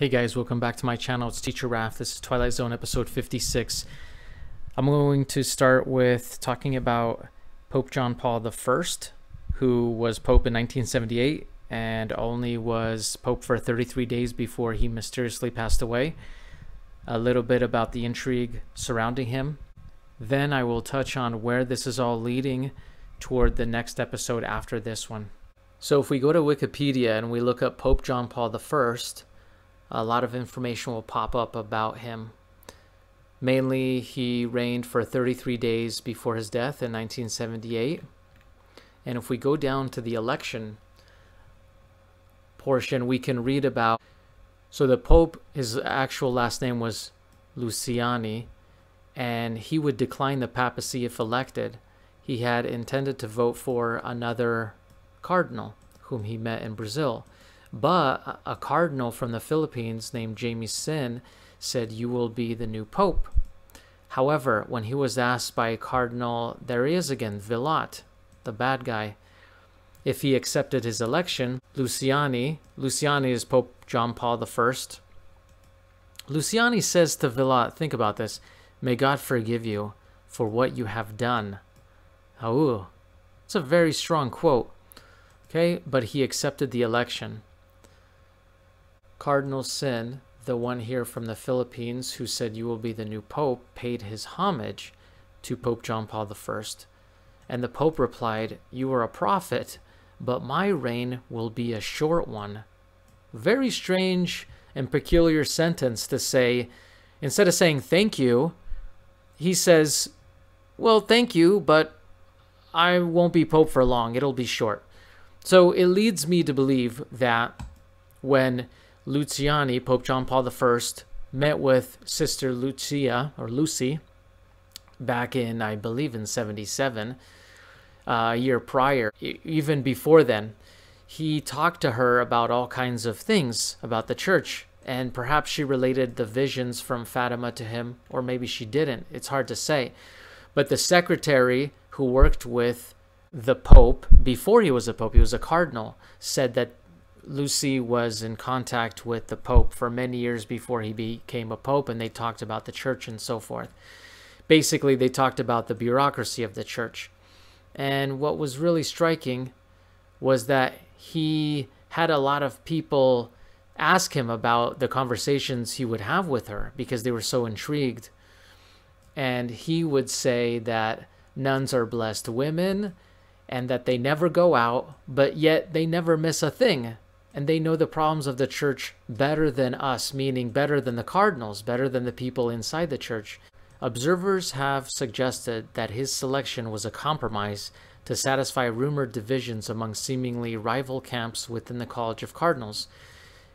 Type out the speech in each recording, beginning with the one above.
Hey guys, welcome back to my channel. It's Teacher Raph. This is Twilight Zone episode 56. I'm going to start with talking about Pope John Paul I, who was Pope in 1978 and only was Pope for 33 days before he mysteriously passed away. A little bit about the intrigue surrounding him. Then I will touch on where this is all leading toward the next episode after this one. So if we go to Wikipedia and we look up Pope John Paul I, a lot of information will pop up about him. Mainly, he reigned for 33 days before his death in 1978. And if we go down to the election portion, we can read about, so the Pope, his actual last name was Luciani, and he would decline the papacy if elected. He had intended to vote for another cardinal whom he met in Brazil. But a cardinal from the Philippines named Jamie Sin said, "You will be the new pope." However, when he was asked by Cardinal, there he is again, Vilat, the bad guy, if he accepted his election, Luciani is Pope John Paul I. Luciani says to Vilat, think about this, "May God forgive you for what you have done." Oh, it's a very strong quote. Okay, but he accepted the election. Cardinal Sin, the one here from the Philippines who said, "You will be the new pope," paid his homage to Pope John Paul I. And the Pope replied, "You are a prophet, but my reign will be a short one." Very strange and peculiar sentence to say. Instead of saying thank you, he says, well, thank you, but I won't be pope for long. It'll be short. So it leads me to believe that when Luciani, Pope John Paul I, met with Sister Lucia, or Lucy, back in, I believe, in 77, a year prior, even before then, he talked to her about all kinds of things about the church, and perhaps she related the visions from Fatima to him, or maybe she didn't. It's hard to say. But the secretary who worked with the Pope, before he was a Pope, he was a cardinal, said that Lucy was in contact with the Pope for many years before he became a Pope, and they talked about the church and so forth. Basically, they talked about the bureaucracy of the church. And what was really striking was that he had a lot of people ask him about the conversations he would have with her because they were so intrigued. And he would say that nuns are blessed women and that they never go out, but yet they never miss a thing. And they know the problems of the church better than us, meaning better than the cardinals, better than the people inside the church. Observers have suggested that his selection was a compromise to satisfy rumored divisions among seemingly rival camps within the College of Cardinals,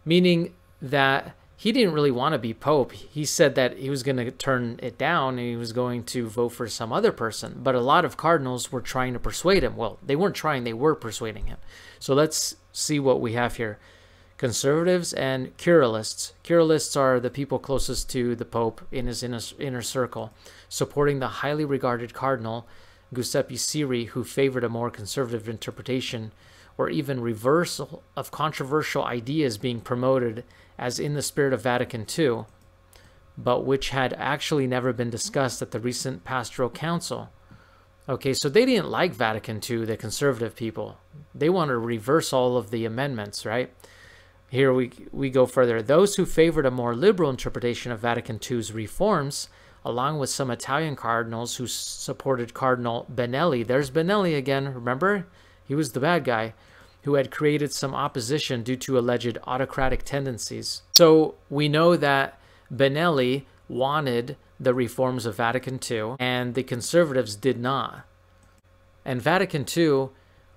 meaning that he didn't really want to be Pope. He said that he was going to turn it down and he was going to vote for some other person. But a lot of cardinals were trying to persuade him. Well, they weren't trying, they were persuading him. So let's see what we have here. Conservatives and Curalists. Curalists are the people closest to the Pope in his inner circle, supporting the highly regarded Cardinal Giuseppe Siri, who favored a more conservative interpretation or even reversal of controversial ideas being promoted as in the spirit of Vatican II, but which had actually never been discussed at the recent Pastoral Council. Okay, so they didn't like Vatican II, the conservative people. They want to reverse all of the amendments, right? Here we go further. Those who favored a more liberal interpretation of Vatican II's reforms, along with some Italian cardinals who supported Cardinal Benelli. There's Benelli again, remember? He was the bad guy, who had created some opposition due to alleged autocratic tendencies. So we know that Benelli wanted the reforms of Vatican II, and the conservatives did not. And Vatican II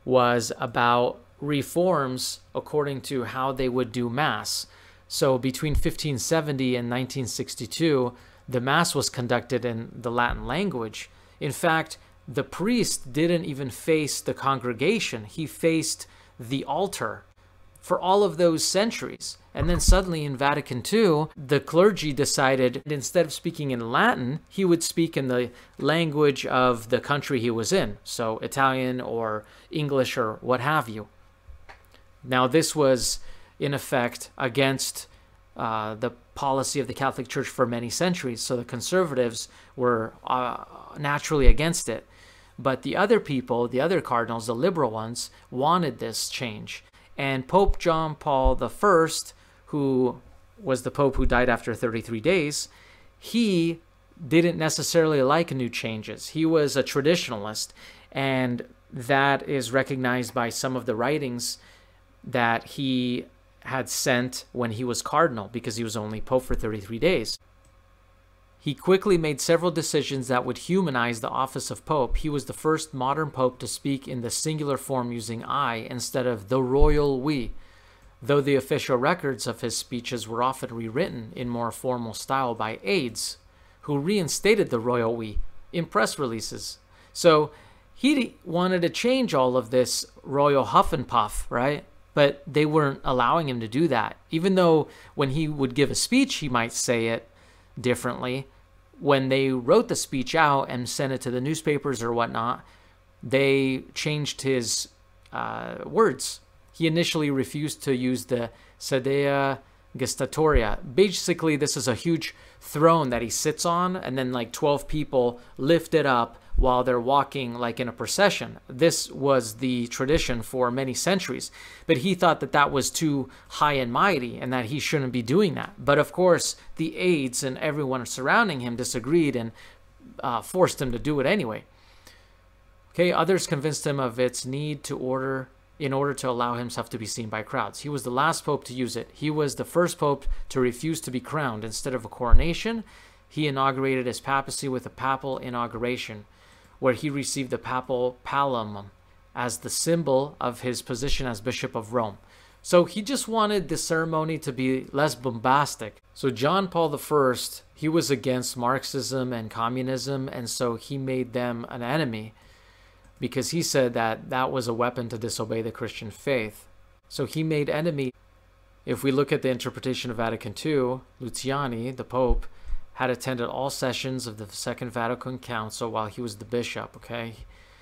was about reforms according to how they would do Mass. So between 1570 and 1962, the Mass was conducted in the Latin language. In fact, the priest didn't even face the congregation. He faced the altar for all of those centuries. And then suddenly in Vatican II, the clergy decided instead of speaking in Latin, he would speak in the language of the country he was in. So Italian or English or what have you. Now this was in effect against the policy of the Catholic Church for many centuries. So the conservatives were naturally against it. But the other people, the other cardinals, the liberal ones, wanted this change. And Pope John Paul I, who was the Pope who died after 33 days, he didn't necessarily like new changes. He was a traditionalist, and that is recognized by some of the writings that he had sent when he was cardinal, because he was only Pope for 33 days. He quickly made several decisions that would humanize the office of Pope. He was the first modern Pope to speak in the singular form using I instead of the royal we, though the official records of his speeches were often rewritten in more formal style by aides, who reinstated the royal we in press releases. So he wanted to change all of this royal huff and puff, right? But they weren't allowing him to do that. Even though when he would give a speech, he might say it differently. When they wrote the speech out and sent it to the newspapers or whatnot, they changed his words. He initially refused to use the sedea gestatoria. Basically, this is a huge throne that he sits on, and then like 12 people lift it up while they're walking like in a procession. This was the tradition for many centuries, but he thought that that was too high and mighty and that he shouldn't be doing that. But of course, the aides and everyone surrounding him disagreed and forced him to do it anyway. Okay, others convinced him of its need in order to allow himself to be seen by crowds. He was the last pope to use it. He was the first pope to refuse to be crowned. Instead of a coronation, he inaugurated his papacy with a papal inauguration, where he received the papal pallium as the symbol of his position as Bishop of Rome. So he just wanted the ceremony to be less bombastic. So John Paul I, he was against Marxism and communism, and so he made them an enemy because he said that that was a weapon to disobey the Christian faith. So he made enemy. If we look at the interpretation of Vatican II, Luciani, the Pope, had attended all sessions of the Second Vatican Council while he was the bishop, okay?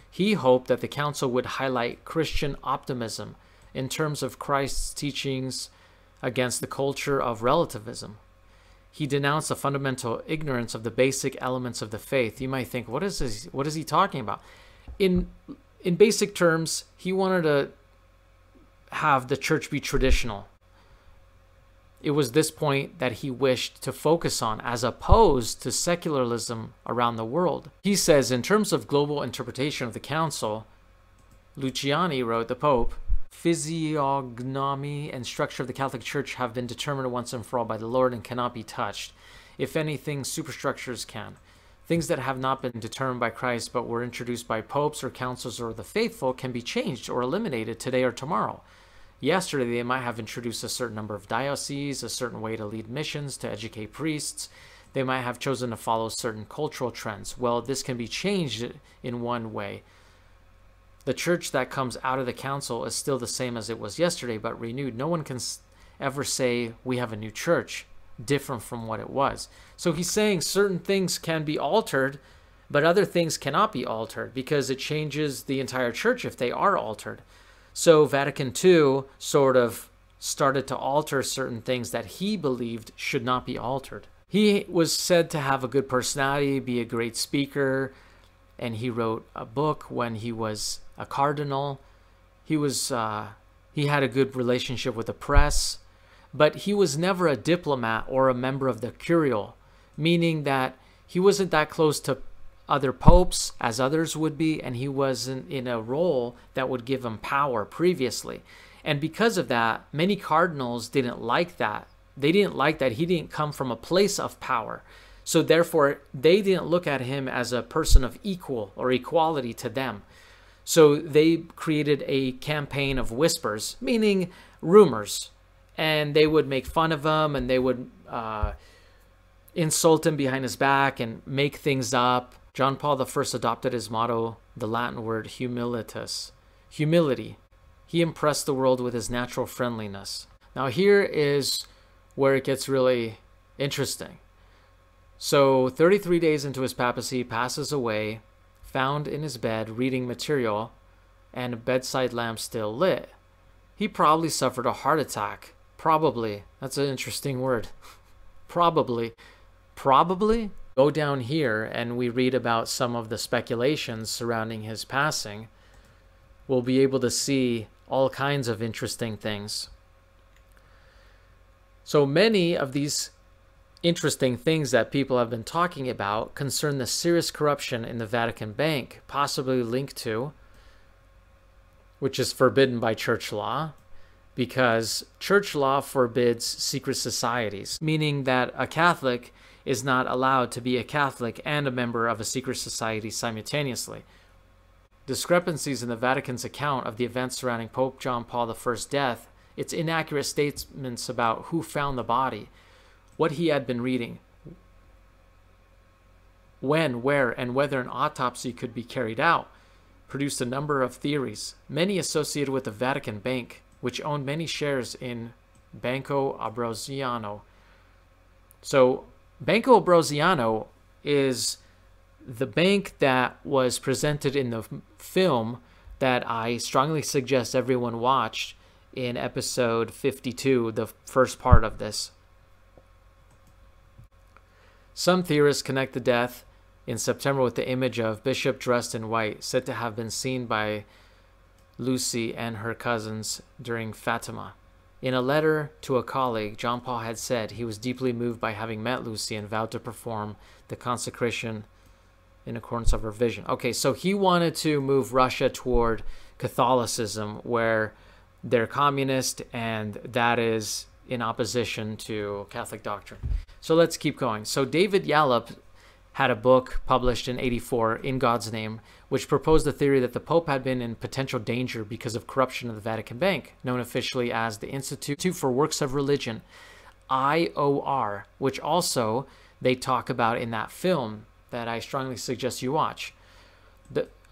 He hoped that the council would highlight Christian optimism in terms of Christ's teachings against the culture of relativism. He denounced the fundamental ignorance of the basic elements of the faith. You might think, what is he talking about? In basic terms, he wanted to have the church be traditional. It was this point that he wished to focus on, as opposed to secularism around the world. He says, in terms of global interpretation of the council, Luciani wrote, the Pope, physiognomy and structure of the Catholic Church have been determined once and for all by the Lord and cannot be touched. If anything, superstructures can. Things that have not been determined by Christ but were introduced by popes or councils or the faithful can be changed or eliminated today or tomorrow. Yesterday, they might have introduced a certain number of dioceses, a certain way to lead missions, to educate priests. They might have chosen to follow certain cultural trends. Well, this can be changed in one way. The church that comes out of the council is still the same as it was yesterday, but renewed. No one can ever say we have a new church, different from what it was. So he's saying certain things can be altered, but other things cannot be altered because it changes the entire church if they are altered. So Vatican II sort of started to alter certain things that he believed should not be altered. He was said to have a good personality, be a great speaker, and he wrote a book when he was a cardinal. He had a good relationship with the press, but he was never a diplomat or a member of the Curial, meaning that he wasn't that close to other popes as others would be, and he wasn't in a role that would give him power previously. And because of that, many cardinals didn't like that. They didn't like that he didn't come from a place of power. So therefore, they didn't look at him as a person of equal or equality to them. So they created a campaign of whispers, meaning rumors, and they would make fun of him, and they would insult him behind his back and make things up. John Paul I adopted as motto the Latin word humilitas, humility. He impressed the world with his natural friendliness. Now here is where it gets really interesting. So 33 days into his papacy, he passes away, found in his bed reading material and a bedside lamp still lit. He probably suffered a heart attack, Probably. That's an interesting word. Probably. Probably? Go down here and we read about some of the speculations surrounding his passing. We'll be able to see all kinds of interesting things. So many of these interesting things that people have been talking about concern the serious corruption in the Vatican Bank, possibly linked to, which is forbidden by church law, because church law forbids secret societies, meaning that a Catholic is not allowed to be a Catholic and a member of a secret society simultaneously. Discrepancies in the Vatican's account of the events surrounding Pope John Paul I's death, its inaccurate statements about who found the body, what he had been reading, when, where, and whether an autopsy could be carried out, produced a number of theories, many associated with the Vatican Bank, which owned many shares in Banco Ambrosiano. So Banco Ambrosiano is the bank that was presented in the film that I strongly suggest everyone watch in episode 52, the first part of this. Some theorists connect the death in September with the image of Bishop dressed in white, said to have been seen by Lucy and her cousins during Fatima. In a letter to a colleague, John Paul had said he was deeply moved by having met Lucy and vowed to perform the consecration in accordance of her vision. Okay, so he wanted to move Russia toward Catholicism, where they're communist, and that is in opposition to Catholic doctrine. So let's keep going. So David Yallop had a book published in '84, In God's Name, which proposed the theory that the Pope had been in potential danger because of corruption of the Vatican Bank, known officially as the Institute for Works of Religion, IOR, which also they talk about in that film that I strongly suggest you watch.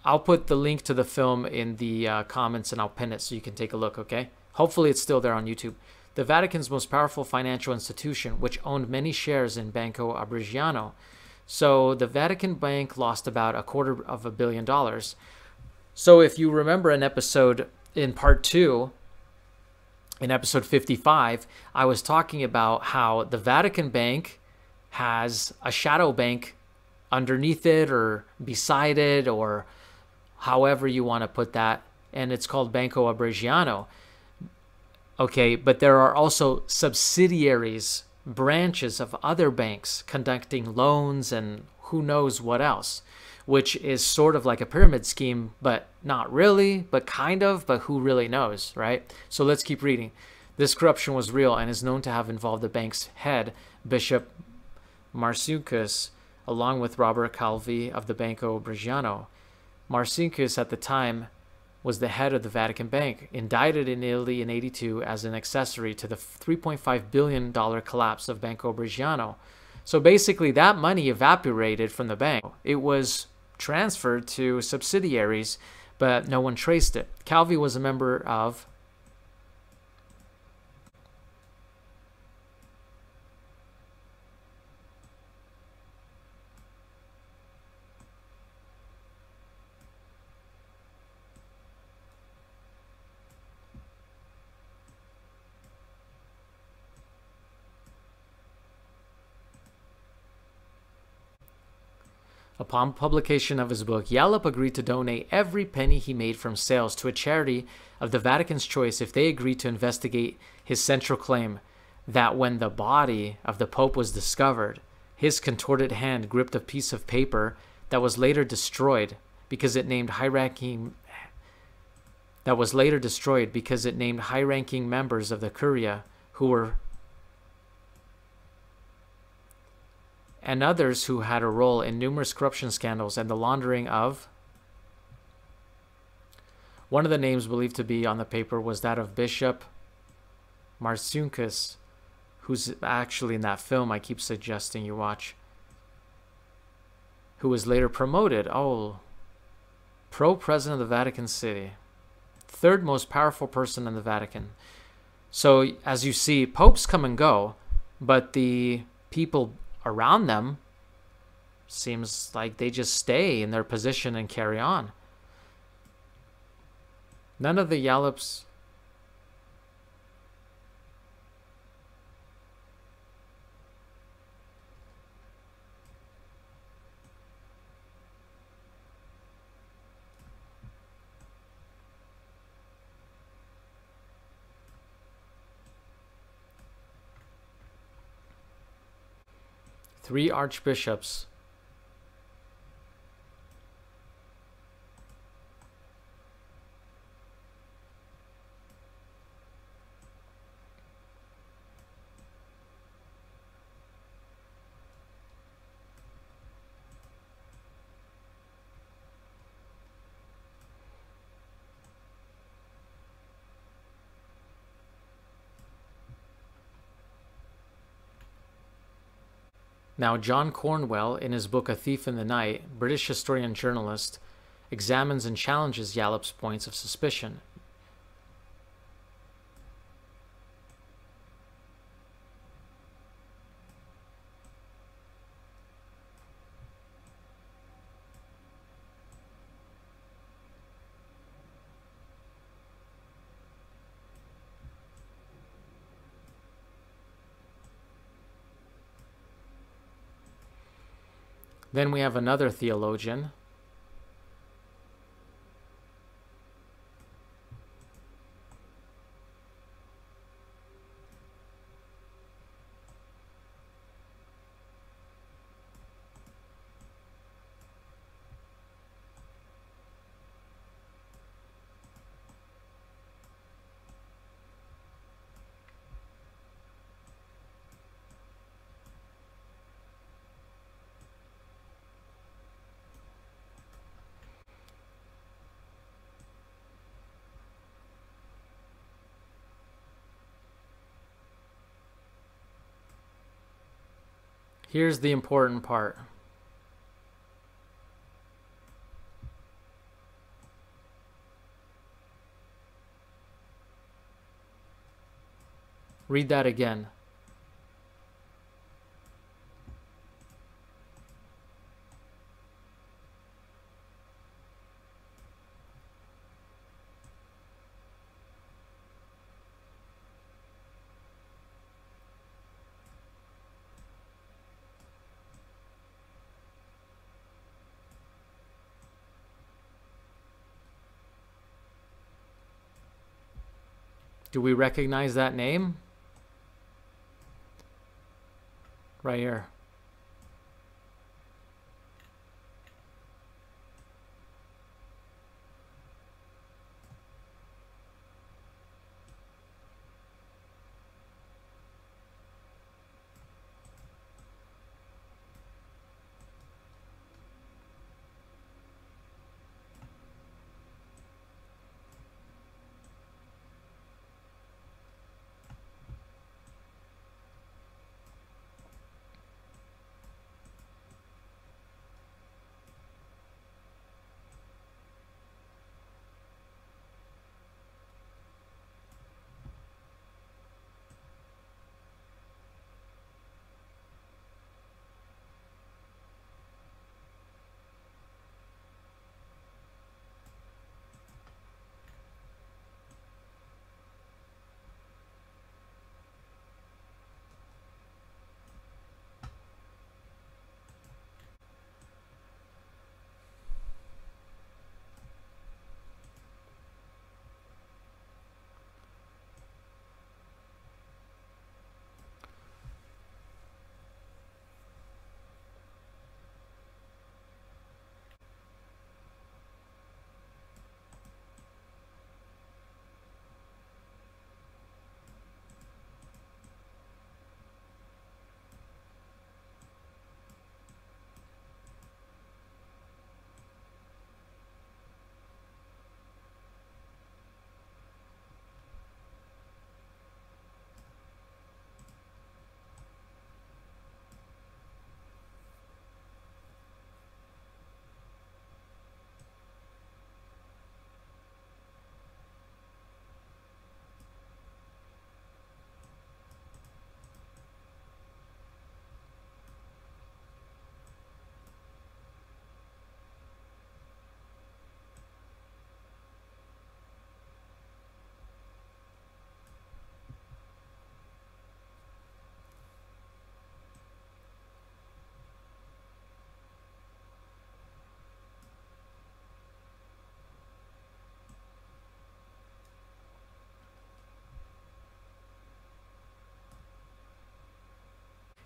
I'll put the link to the film in the comments and I'll pin it so you can take a look, okay? Hopefully it's still there on YouTube. The Vatican's most powerful financial institution, which owned many shares in Banco Ambrosiano. So the Vatican Bank lost about $250 million. So if you remember an episode in part 2, in episode 55, I was talking about how the Vatican Bank has a shadow bank underneath it or beside it, or however you want to put that, and it's called Banco Ambrosiano. Okay, but there are also subsidiaries, branches of other banks conducting loans and who knows what else, which is sort of like a pyramid scheme, but not really, but kind of, but who really knows, right? So let's keep reading. This corruption was real and is known to have involved the bank's head, Bishop Marcinkus, along with Robert Calvi of the Banco Ambrosiano. Marcinkus at the time was the head of the Vatican Bank, indicted in Italy in '82 as an accessory to the $3.5 billion collapse of Banco Ambrosiano. So basically that money evaporated from the bank. It was transferred to subsidiaries, but no one traced it. Calvi was a member of Upon publication of his book, Yallop agreed to donate every penny he made from sales to a charity of the Vatican's choice if they agreed to investigate his central claim that when the body of the Pope was discovered, his contorted hand gripped a piece of paper that was later destroyed because it named high-ranking members of the Curia who were and others who had a role in numerous corruption scandals and the laundering of. One of the names believed to be on the paper was that of Bishop Marcinkus, who's actually in that film I keep suggesting you watch, who was later promoted. Pro-President of the Vatican City. Third most powerful person in the Vatican. So, as you see, popes come and go, but the people around them seems like they just stay in their position and carry on. None of the Yallops 3 archbishops. Now, John Cornwell, in his book A Thief in the Night, British historian and journalist, examines and challenges Yallop's points of suspicion. Then we have another theologian, Here's the important part. Read that again. Do we recognize that name? Right here.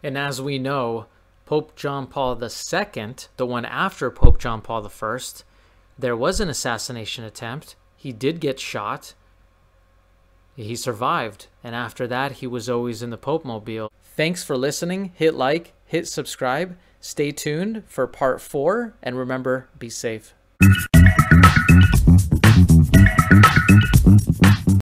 And as we know, Pope John Paul II, the one after Pope John Paul I, there was an assassination attempt. He did get shot. He survived. And after that, he was always in the Pope-mobile. Thanks for listening. Hit like, hit subscribe. Stay tuned for part 4. And remember, be safe.